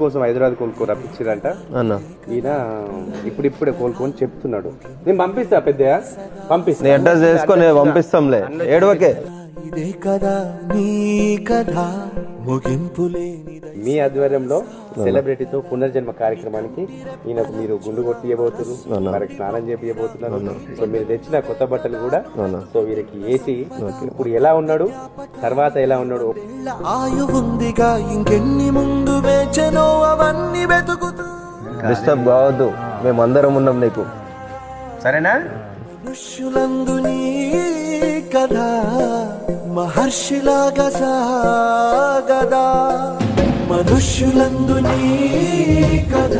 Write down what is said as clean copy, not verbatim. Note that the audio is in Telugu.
కోసం హైదరాబాద్ కోలుకో రప్పించారంట అన్న. ఈయన ఇప్పుడిప్పుడే కోలుకొని చెప్తున్నాడు. నేను పంపిస్తా పెద్దయ్య, పంపిస్తా. నీ అడ్రస్ చేసుకొని పంపిస్తాంలే, ఏడవకే. ఇదే కదా నీ కథ ముగింపులే. మీ ఆధ్వర్యంలో సెలబ్రిటీతో పునర్జన్మ కార్యక్రమానికి ఈయనకు మీరు గుండు కొట్టియబోతున్నారు, వారికి స్నానం చేపియబోతున్నారు. సో మీరు తెచ్చిన కొత్త బట్టలు కూడా సో వీరికి వేసి ఇప్పుడు ఎలా ఉన్నాడు, తర్వాత ఎలా ఉన్నాడు. ఆయు ఉందిగా ఇంకెన్ని ముందు వేచనో అవన్నీ వెతుకుతూ. డిస్టర్బ్ కావద్దు, మేమందరం ఉన్నాం నీకు, సరేనా? మనుష్యులందు నీ కథ మహర్షిలాగా సాగదా, మనుష్యులందు నీ కథ